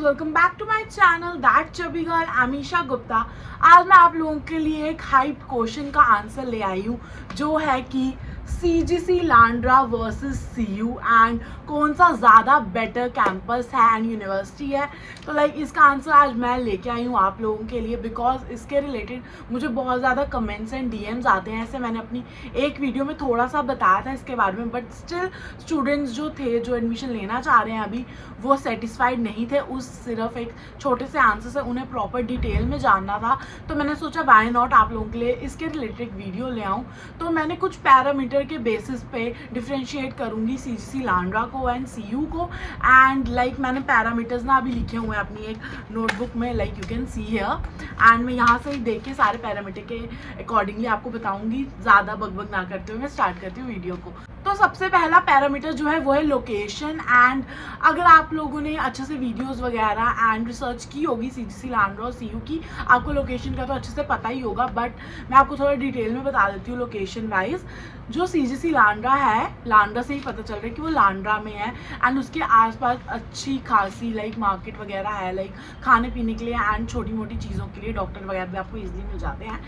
Welcome back to my channel that chubby girl Amisha Gupta. आज मैं आप लोगों के लिए एक हाइप क्वेश्चन का आंसर ले आई हूँ, जो है कि CGC Landran versus CU and कौन सा ज़्यादा बेटर कैंपस है एंड यूनिवर्सिटी है। तो इसका आंसर आज मैं लेके आई हूँ आप लोगों के लिए, बिकॉज इसके रिलेटेड मुझे बहुत ज़्यादा कमेंट्स एंड DMs आते हैं। ऐसे मैंने अपनी एक वीडियो में थोड़ा सा बताया था इसके बारे में, बट स्टिल स्टूडेंट्स जो थे, जो एडमिशन लेना चाह रहे हैं अभी, वो सेटिस्फाइड नहीं थे उस सिर्फ एक छोटे से आंसर से। उन्हें प्रॉपर डिटेल में जानना था, तो मैंने सोचा वाई नॉट आप लोगों के लिए इसके रिलेटेड वीडियो ले आऊँ। तो मैंने कुछ पैरामीटर के बेसिस पे डिफ्रेंशिएट करूँगी CGC लांड्रा को एंड CU को। एंड मैंने पैरामीटर्स ना अभी लिखे हुए हैं अपनी एक नोटबुक में, you can see here. And मैं यहाँ से ही देख के सारे पैरामीटर के अकॉर्डिंगली आपको बताऊँगी। ज़्यादा बकबक ना करते हुए मैं स्टार्ट करती हूँ वीडियो को। तो सबसे पहला पैरामीटर जो है वो है लोकेशन। एंड अगर आप लोगों ने अच्छे से वीडियोस वगैरह एंड रिसर्च की होगी CGC लांड्रा और CU की, आपको लोकेशन का तो अच्छे से पता ही होगा, बट मैं आपको थोड़ा डिटेल में बता देती हूँ। लोकेशन वाइज जो CGC लांड्रा है, लांड्रा से ही पता चल रहा है कि वो लांड्रा में है एंड उसके आसपास अच्छी खासी मार्केट वगैरह है, खाने पीने के लिए एंड छोटी मोटी चीज़ों के लिए डॉक्टर वगैरह भी आपको ईजिली मिल जाते हैं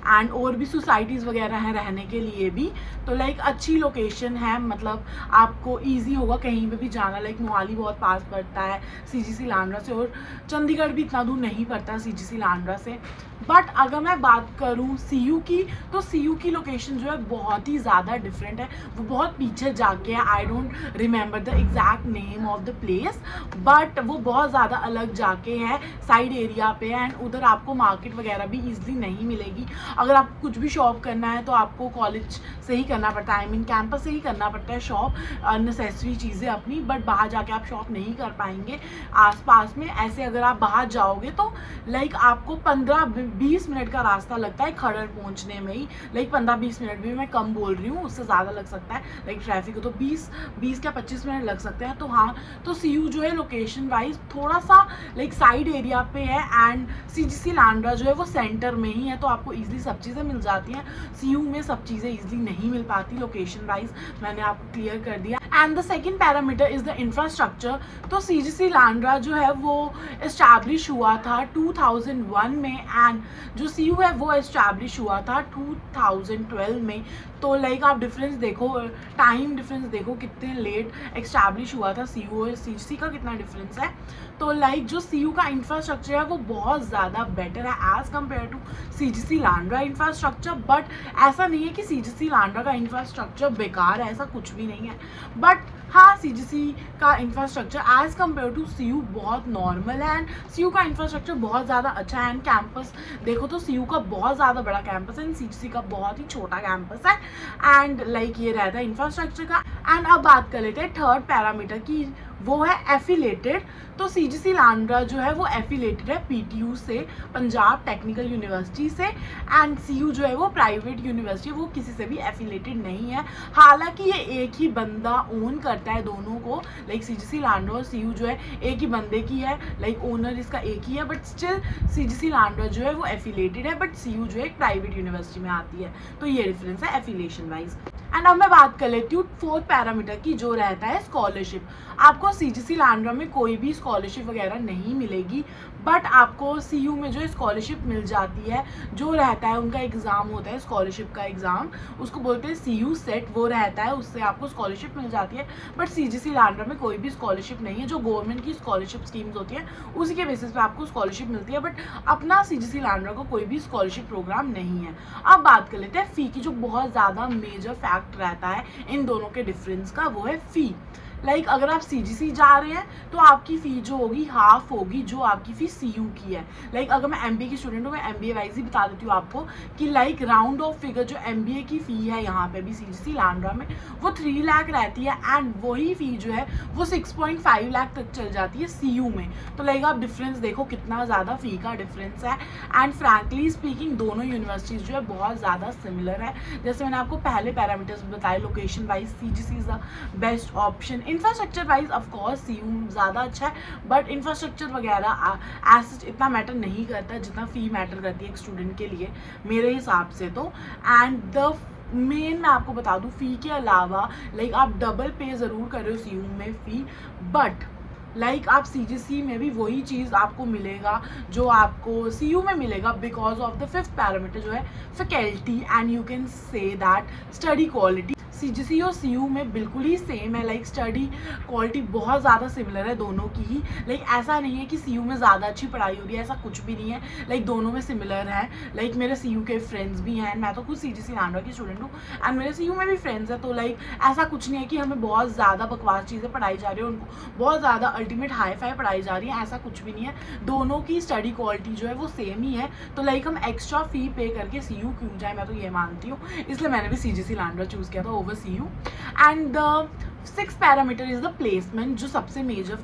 एंड और भी सोसाइटीज़ वगैरह हैं रहने के लिए भी। तो अच्छी लोकेशन है, मतलब आपको इजी होगा कहीं पे भी जाना। मोहाली बहुत पास पड़ता है CGC लांड्रा से, और चंडीगढ़ भी इतना दूर नहीं पड़ता CGC लांड्रा से। बट अगर मैं बात करूँ CU की, तो CU की लोकेशन जो है बहुत ही ज़्यादा डिफरेंट है। वो बहुत पीछे जाके है, I don't remember the exact name of the place, but वो बहुत ज़्यादा अलग जाके है, साइड एरिया पे है। एंड उधर आपको मार्केट वगैरह भी ईजिली नहीं मिलेगी। अगर आपको कुछ भी शॉप करना है तो आपको कॉलेज से ही करना पड़ता है, आई मीन कैंपस से ही करना पड़ता है शॉप, नेसेसरी चीज़ें अपनी। बट बाहर जाके आप शॉप नहीं कर पाएंगे आसपास में। ऐसे अगर आप बाहर जाओगे तो आपको 15-20 मिनट का रास्ता लगता है खरड़ पहुंचने में ही। 15-20 मिनट भी मैं कम बोल रही हूँ, उससे ज़्यादा लग सकता है। ट्रैफिक हो तो 20 या 25 मिनट लग सकते हैं। तो हाँ, तो CU जो है लोकेशन वाइज थोड़ा सा साइड एरिया पे है एंड CGC लांड्रा जो है वो सेंटर में ही है, तो आपको ईजिली सब चीज़ें मिल जाती हैं। CU में सब चीज़ें ईजिली नहीं मिल पाती लोकेशन वाइज, मैंने आपको क्लियर कर दिया। And the second parameter is the infrastructure. तो CGC लांड्रा जो है वो इस्टेब्लिश हुआ था 2001 में एंड जो CU है वो इस्टेब्लिश हुआ था 2012 में। तो आप डिफरेंस देखो, टाइम डिफरेंस देखो, कितने लेट इस्टेब्लिश हुआ था CU और CGC का कितना डिफरेंस है। तो जो CU का इंफ्रास्ट्रक्चर है वो बहुत ज़्यादा बेटर है as compare to CGC Landran infrastructure. But ऐसा नहीं है कि CGC लांड्रा का इंफ्रास्ट्रक्चर बेकार है, ऐसा कुछ भी नहीं है। बट हाँ, CGC का infrastructure as compare to CU बहुत नॉर्मल है एंड CU का इंफ्रास्ट्रक्चर बहुत ज़्यादा अच्छा है। एंड कैंपस देखो तो CU का बहुत ज़्यादा बड़ा कैंपस है एंड CGC का बहुत ही छोटा कैंपस है। एंड ये रहता है इंफ्रास्ट्रक्चर का। एंड अब बात कर लेते हैं थर्ड पैरामीटर की, वो है एफिलेटेड। तो CGC लांड्रा जो है वो एफिलेटेड है PTU से, पंजाब टेक्निकल यूनिवर्सिटी से। एंड CU जो है वो प्राइवेट यूनिवर्सिटी, वो किसी से भी एफिलेटेड नहीं है। हालांकि ये एक ही बंदा ओन करता है दोनों को, CGC लांड्रा और CU जो है एक ही बंदे की है, ओनर इसका एक ही है। बट स्टिल CGC लांड्रा जो है वो एफिलेटेड है, बट CU जो है एक प्राइवेट यूनिवर्सिटी में आती है। तो ये डिफरेंस है एफिलेशन वाइज। एंड अब मैं बात कर लेती हूँ फोर्थ पैरामीटर की, जो रहता है स्कॉलरशिप। आपको CGC लांड्रा में कोई भी स्कॉलरशिप वगैरह नहीं मिलेगी, बट आपको CU में जो है स्कॉलरशिप मिल जाती है। जो रहता है उनका एग्ज़ाम होता है स्कॉलरशिप का एग्ज़ाम, उसको बोलते हैं CU सेट, वो रहता है, उससे आपको स्कॉलरशिप मिल जाती है। बट CGC लांड्रा में कोई भी स्कॉलरशिप नहीं है। जो गवर्नमेंट की स्कॉलरशिप स्कीम्स होती हैं उसी के बेसिस पे आपको स्कॉलरशिप मिलती है, बट अपना CGC लांड्रा को कोई भी स्कॉलरशिप प्रोग्राम नहीं है। अब बात कर लेते हैं फ़ी की, जो बहुत ज़्यादा मेजर फैक्ट रहता है इन दोनों के डिफरेंस का, वो है फ़ी। अगर आप CGC जा रहे हैं तो आपकी फ़ी जो होगी हाफ होगी जो आपकी फ़ी CU की है। अगर मैं MBA की स्टूडेंट हूँ, मैं MBA वाइज ही बता देती हूँ आपको कि राउंड ऑफ फिगर जो MBA की फ़ी है यहाँ पे भी CGC लांड्रा में, वो 3 लाख रहती है एंड वही फ़ी जो है वो 6.5 लाख तक चल जाती है CU में। तो आप डिफरेंस देखो कितना ज़्यादा फ़ी का डिफरेंस है। एंड फ्रैंकली स्पीकिंग दोनों यूनिवर्सिटीज़ जो है बहुत ज़्यादा सिमिलर है। जैसे मैंने आपको पहले पैरामीटर्स बताए, location wise CGC is the best option. Infrastructure wise of course CU ज़्यादा अच्छा है, बट इंफ्रास्ट्रक्चर वगैरह एज इतना मैटर नहीं करता जितना फ़ी मैटर करती है एक स्टूडेंट के लिए, मेरे हिसाब से तो। एंड द मेन मैं आपको बता दूँ, फ़ी के अलावा आप डबल पे ज़रूर कर रहे हो CU में फ़ी, बट लाइक आप CGC में भी वही चीज़ आपको मिलेगा जो आपको CU में मिलेगा, because of the fifth parameter जो है faculty, and you can say that study quality. CGC और CU में बिल्कुल ही सेम है, लाइक स्टडी क्वालिटी बहुत ज़्यादा सिमिलर है दोनों की ही। लाइक ऐसा नहीं है कि CU में ज़्यादा अच्छी पढ़ाई हो रही है, ऐसा कुछ भी नहीं है, लाइक दोनों में सिमिलर है। लाइक मेरे CU के फ्रेंड्स भी हैं, मैं तो खुद CGC लांडवा की स्टूडेंट हूँ, एंड मेरे CU में भी फ्रेंड्स हैं। तो लाइक ऐसा कुछ नहीं है कि हमें बहुत ज़्यादा बकवास चीज़ें पढ़ाई जा रही है, उनको बहुत ज़्यादा अल्टीमेट हाई फाई पढ़ाई जा रही है, ऐसा कुछ भी नहीं है। दोनों की स्टडी क्वालिटी जो है वो सेम ही है। तो लाइक हम एक्स्ट्रा फ़ी पे करके CU क्यों जाए, मैं तो ये मानती हूँ, इसलिए मैंने भी CGC लांडवा चूज़ किया था over CU। And the six parameter is the placement, जो सबसे मेजर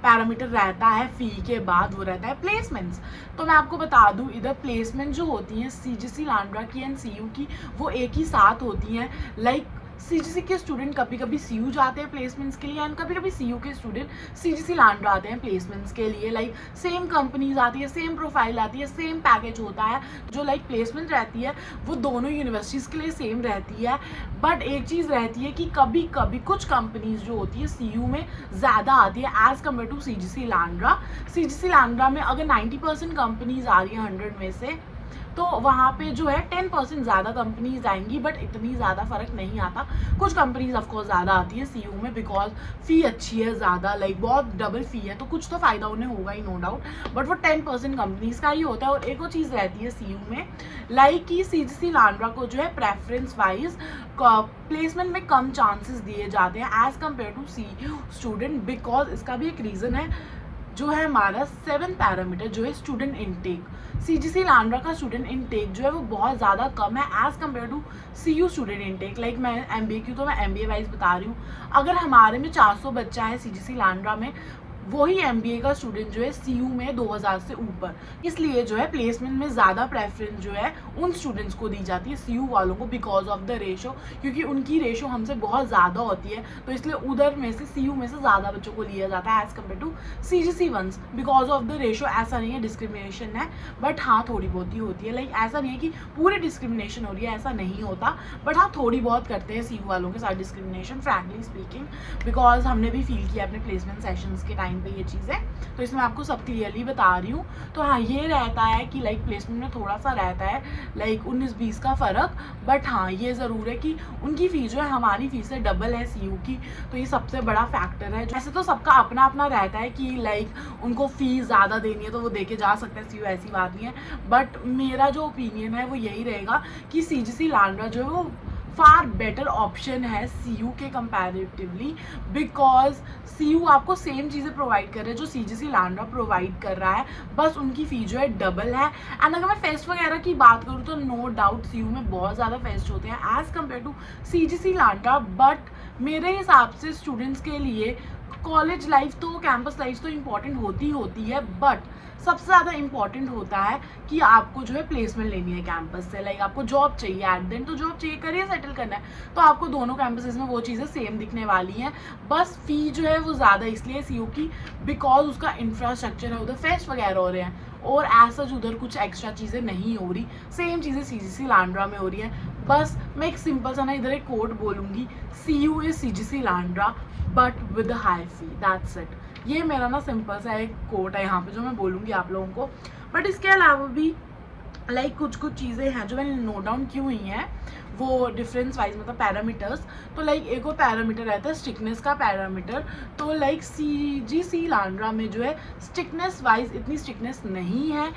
पैरामीटर रहता है फी के बाद, वो रहता है प्लेसमेंट्स। तो मैं आपको बता दूं, इधर प्लेसमेंट जो होती हैं CGC लांडवा की एंड CU की, वो एक ही साथ होती हैं। लाइक CGC के स्टूडेंट कभी कभी CU जाते हैं प्लेसमेंट्स के लिए, एंड कभी कभी CU के स्टूडेंट CGC लांडवा आते हैं प्लेसमेंट्स के लिए। लाइक सेम कंपनीज आती है, सेम प्रोफाइल आती है, सेम पैकेज होता है। जो लाइक प्लेसमेंट रहती है वो दोनों यूनिवर्सिटीज़ के लिए सेम रहती है, बट एक चीज़ रहती है कि कभी कभी कुछ कंपनीज जो होती है CU में ज़्यादा आती है as compare to CGC Landran. CGC Landran में अगर 90% कंपनीज आ रही है 100 में से, तो वहाँ पे जो है 10% ज़्यादा कंपनीज आएंगी, बट इतनी ज़्यादा फ़र्क नहीं आता। कुछ कंपनीज ऑफकोर्स ज़्यादा आती है CU में, बिकॉज फ़ी अच्छी है ज़्यादा, लाइक बहुत डबल फ़ी है, तो कुछ तो फ़ायदा उन्हें होगा ही, नो डाउट, बट वो 10% कंपनीज का ही होता है। और एक और चीज़ रहती है CU में, लाइक कि CGC लांडवा को जो है प्रेफरेंस वाइज प्लेसमेंट में कम चांसेस दिए जाते हैं as compare to CU student, because इसका भी एक रीज़न है, जो है हमारा 7 पैरामीटर जो है स्टूडेंट इनटेक। CGC लांडवा का स्टूडेंट इनटेक जो है वो बहुत ज़्यादा कम है as compare to CU student intake. Like मैं MBA की, तो मैं MBA वाइज बता रही हूँ। अगर हमारे में 400 बच्चा है CGC लांडवा में, वही MBA का स्टूडेंट जो है CU में 2000 से ऊपर। इसलिए जो है प्लेसमेंट में ज़्यादा प्रेफरेंस जो है उन स्टूडेंट्स को दी जाती है CU वालों को, बिकॉज ऑफ द रेशो, क्योंकि उनकी रेशो हमसे बहुत ज़्यादा होती है, तो इसलिए उधर में से CU में से ज़्यादा बच्चों को लिया जाता है as compare to CGC ones, because of the ratio. ऐसा नहीं है डिस्क्रिमिनेशन है, बट हाँ थोड़ी बहुत ही होती है। लाइक ऐसा नहीं है कि पूरी डिस्क्रिमिनेशन हो रही है, ऐसा नहीं होता, बट हाँ थोड़ी बहुत करते हैं CU वालों के साथ डिस्क्रिमिनेशन, फ्रैंकली स्पीकिंग, बिकॉज हमने भी फील किया अपने प्लेसमेंट सेशंस के टाइम पे ये चीज़ें, तो इसमें आपको सब क्लियरली बता रही हूँ। तो हाँ ये रहता है कि लाइक प्लेसमेंट में थोड़ा सा रहता है लाइक 19-20 का फ़र्क, बट हाँ ये ज़रूर है कि उनकी फ़ीस जो है हमारी फ़ीस से डबल है CU की, तो ये सबसे बड़ा फैक्टर है। वैसे तो सबका अपना अपना रहता है कि लाइक उनको फ़ीस ज़्यादा देनी है तो वो दे के जा सकते हैं CU, ऐसी बात नहीं है, बट मेरा जो ओपिनियन है वो यही रहेगा कि CGC लांडवा जो है वो फार बेटर ऑप्शन है CU के कंपैरेटिवली, बिकॉज CU आपको सेम चीज़ें प्रोवाइड कर रहे हैं जो CGC लांडवा प्रोवाइड कर रहा है, बस उनकी फ़ी जो है डबल है। एंड अगर मैं फेस्ट वगैरह की बात करूँ तो नो डाउट CU में बहुत ज़्यादा फेस्ट होते हैं as compare to CGC लांडवा, but मेरे हिसाब से स्टूडेंट्स के लिए कॉलेज लाइफ तो, कैंपस लाइफ तो इम्पॉर्टेंट होती है, बट सबसे ज़्यादा इम्पॉर्टेंट होता है कि आपको जो है प्लेसमेंट लेनी है कैंपस से, लाइक आपको जॉब चाहिए, एट देन तो जॉब चाहिए, करियर सेटल करना है, तो आपको दोनों कैंपसेस में वो चीज़ें सेम दिखने वाली हैं। बस फ़ी जो है वो ज़्यादा इसलिए CU की, बिकॉज उसका इंफ्रास्ट्रक्चर है, उधर फेस्ट वगैरह हो रहे हैं, और ऐसा उधर कुछ एक्स्ट्रा चीज़ें नहीं हो रही, सेम चीज़ें CGC लांडवा में हो रही हैं। बस मैं एक सिंपल सा ना इधर एक कोट बोलूँगी, CU is CGC लांडवा but with high fee, that's it. ये मेरा ना सिंपल सा एक कोट है यहाँ पे जो मैं बोलूँगी आप लोगों को। बट इसके अलावा भी लाइक कुछ चीज़ें हैं जो मैंने नोट डाउन की हुई हैं, वो डिफरेंस वाइज मतलब पैरामीटर्स। तो लाइक एक और पैरामीटर रहता है स्टिकनेस का पैरामीटर। तो लाइक CGC लांडवा में जो है स्टिकनेस वाइज इतनी स्टिकनेस नहीं है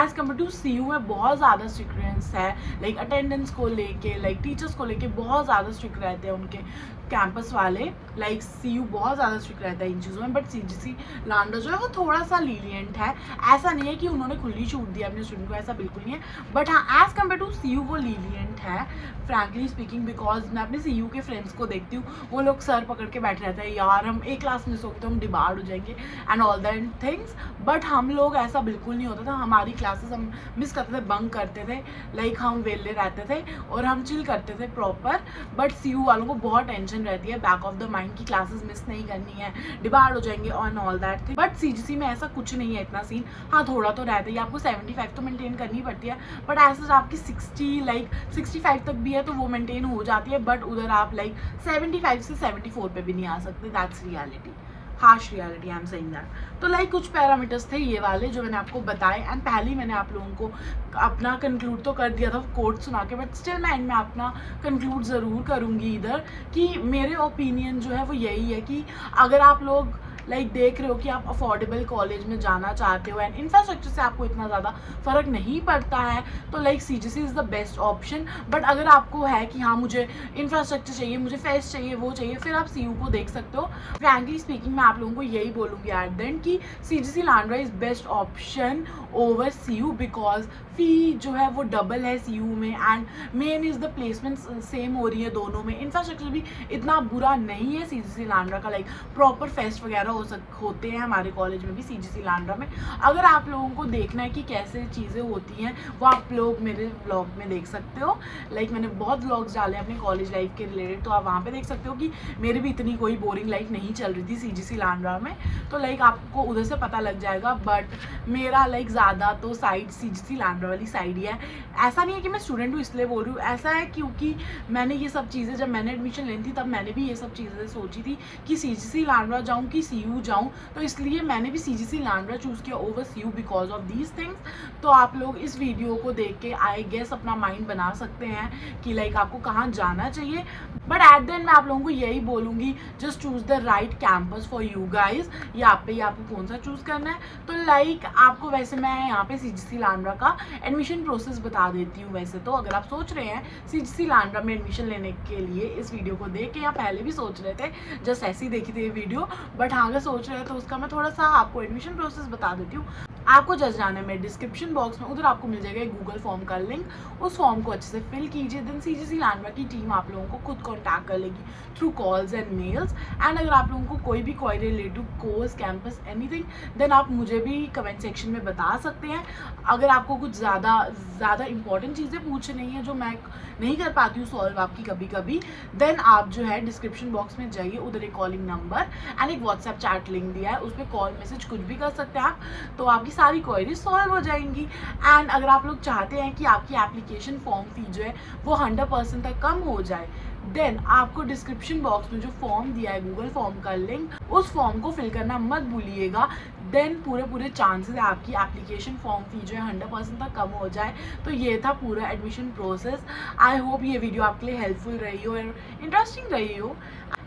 एज़ कम्पेयर टू CU में बहुत ज़्यादा स्ट्रिक्टनेस है, लाइक अटेंडेंस को लेके, लाइक टीचर्स को लेके बहुत ज़्यादा स्ट्रिक्ट रहते हैं उनके कैंपस वाले। लाइक CU बहुत ज़्यादा स्ट्रिक्ट रहता है इन चीज़ों में, बट CGC लांडवा जो है वो थोड़ा सा लीनियंट है। ऐसा नहीं है कि उन्होंने खुली छूट दी अपने स्टूडेंट को, ऐसा बिल्कुल नहीं है, बट हाँ एज़ कम्पेयर टू CU वो लीनियंट है, फ्रैंकली स्पीकिंग, बिकॉज मैं अपने CU के फ्रेंड्स को देखती हूँ, वो लोग सर पकड़ के बैठे रहते हैं, यार हम एक क्लास मिस होगी तो हम डिबार हो जाएंगे and all that things, but हम लोग ऐसा बिल्कुल नहीं होता था। हमारी क्लासेस हम मिस करते थे, बंक करते थे, लाइक हम वेले रहते थे और हम चिल करते थे प्रॉपर, बट CU वालों को बहुत टेंशन रहती है बैक ऑफ द माइंड की क्लासेस मिस नहीं करनी है, डिबार हो जाएंगे on all that thing. But CGC में ऐसा कुछ नहीं है इतना सीन, हाँ थोड़ा तो रहता है, आपको 75 तो मेंटेन करनी पड़ती है, बट ऐसा आपकी 60 लाइक 65 तक भी है तो वो मेंटेन हो जाती है, बट उधर आप लाइक 75 से 74 पे भी नहीं आ सकते, that's reality. Harsh reality, I am saying that. तो लाइक कुछ पैरामीटर्स थे ये वाले जो मैंने आपको बताए, एंड पहले ही मैंने आप लोगों को अपना कंक्लूड तो कर दिया था कोट सुना के, बट स्टिल मैं एंड में अपना कंक्लूड ज़रूर करूँगी इधर कि मेरे ओपिनियन जो है वो यही है कि अगर आप लोग लाइक देख रहे हो कि आप अफोर्डेबल कॉलेज में जाना चाहते हो एंड इंफ्रास्ट्रक्चर से आपको इतना ज़्यादा फ़र्क नहीं पड़ता है, तो like CGC is the best option. But अगर आपको है कि हाँ मुझे इंफ्रास्ट्रक्चर चाहिए, मुझे फेस्ट चाहिए, वो चाहिए, फिर आप CU को देख सकते हो। फ्रैंकली स्पीकिंग मैं आप लोगों को यही बोलूँगी एट द एंड कि CGC Landran is best option over CU because फ़ी जो है वो डबल है CU में, and main is the placement same हो रही है दोनों में। इंफ्रास्ट्रक्चर भी इतना बुरा नहीं है CGC लांड्रा का, लाइक प्रॉपर फेस्ट वगैरह होते हैं हमारे कॉलेज में भी CGC लांड्रा में। अगर आप लोगों को देखना है कि कैसे चीज़ें होती हैं वो आप लोग मेरे व्लॉग में देख सकते हो। लाइक मैंने बहुत व्लॉग्स डाले हैं अपने कॉलेज लाइफ के रिलेटेड, तो आप वहाँ पे देख सकते हो कि मेरी भी इतनी कोई बोरिंग लाइफ नहीं चल रही थी CGC लांड्रा में, तो लाइक आपको उधर से पता लग जाएगा। बट मेरा लाइक ज़्यादा तो साइड CGC लांड्रा वाली साइड ही है। ऐसा नहीं है कि मैं स्टूडेंट हूँ इसलिए बोल रही हूँ, ऐसा है क्योंकि मैंने ये सब चीज़ें जब मैंने एडमिशन लेनी थी तब मैंने भी ये सब चीज़ें सोची थी कि CGC लांड्रा जाऊँ कि CU जाऊँ, तो इसलिए मैंने भी CGC लांड्रा चूज़ किया over CU because of these things. तो आप लोग इस वीडियो को देख के आई गेस अपना माइंड बना सकते हैं कि लाइक आपको कहाँ जाना चाहिए। बट एट द एंड मैं आप लोगों को यही बोलूँगी, just choose the right campus for you guys. ये आप पे ही आपको कौन सा चूज़ करना है। तो लाइक आपको वैसे मैं यहाँ पे CGC लांड्रा का एडमिशन प्रोसेस बता देती हूँ। वैसे तो अगर आप सोच रहे हैं CGC लांड्रा में एडमिशन लेने के लिए इस वीडियो को देख के, या पहले भी सोच रहे थे, जस्ट ऐसे ही देखी थी ये वीडियो, बट हाँ अगर सोच रहे हैं तो उसका मैं थोड़ा सा आपको एडमिशन प्रोसेस बता देती हूँ। आपको जस्ट जाना है मेरे डिस्क्रिप्शन बॉक्स में, उधर आपको मिल जाएगा एक गूगल फॉर्म का लिंक, उस फॉर्म को अच्छे से फिल कीजिए। देन CGC लांड्रा की टीम आप लोगों को खुद कॉन्टैक्ट कर लेगी through calls and mails. And अगर आप लोगों को कोई भी query related course, campus, anything, then आप मुझे भी कमेंट सेक्शन में बता सकते हैं। अगर आपको कुछ ज़्यादा इंपॉर्टेंट चीज़ें पूछनी है जो मैं नहीं कर पाती हूँ सॉल्व आपकी कभी कभी, देन आप जो है डिस्क्रिप्शन बॉक्स में जाइए, उधर एक कॉलिंग नंबर एंड एक व्हाट्सएप चैट लिंक दिया है, उस पर कॉल मैसेज कुछ भी कर सकते हैं आप, तो आपकी सारी क्वेरी सॉल्व हो जाएंगी। एंड अगर आप लोग चाहते हैं कि आपकी एप्लीकेशन फॉर्म फी जो है वो 100% तक कम हो जाए, देन आपको डिस्क्रिप्शन बॉक्स में जो फॉर्म दिया है गूगल फॉर्म का लिंक, उस फॉर्म को फिल करना मत भूलिएगा। देन पूरे चांसेस है आपकी एप्लीकेशन फॉर्म फी जो है 100% तक कम हो जाए। तो ये था पूरा एडमिशन प्रोसेस। आई होप ये वीडियो आपके लिए हेल्पफुल रही हो और इंटरेस्टिंग रही हो।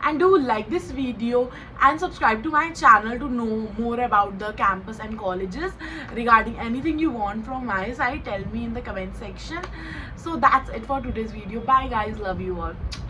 And do like this video and subscribe to my channel to know more about the campus and colleges. Regarding anything you want from my side, tell me in the comment section. So that's it for today's video. Bye guys, love you all.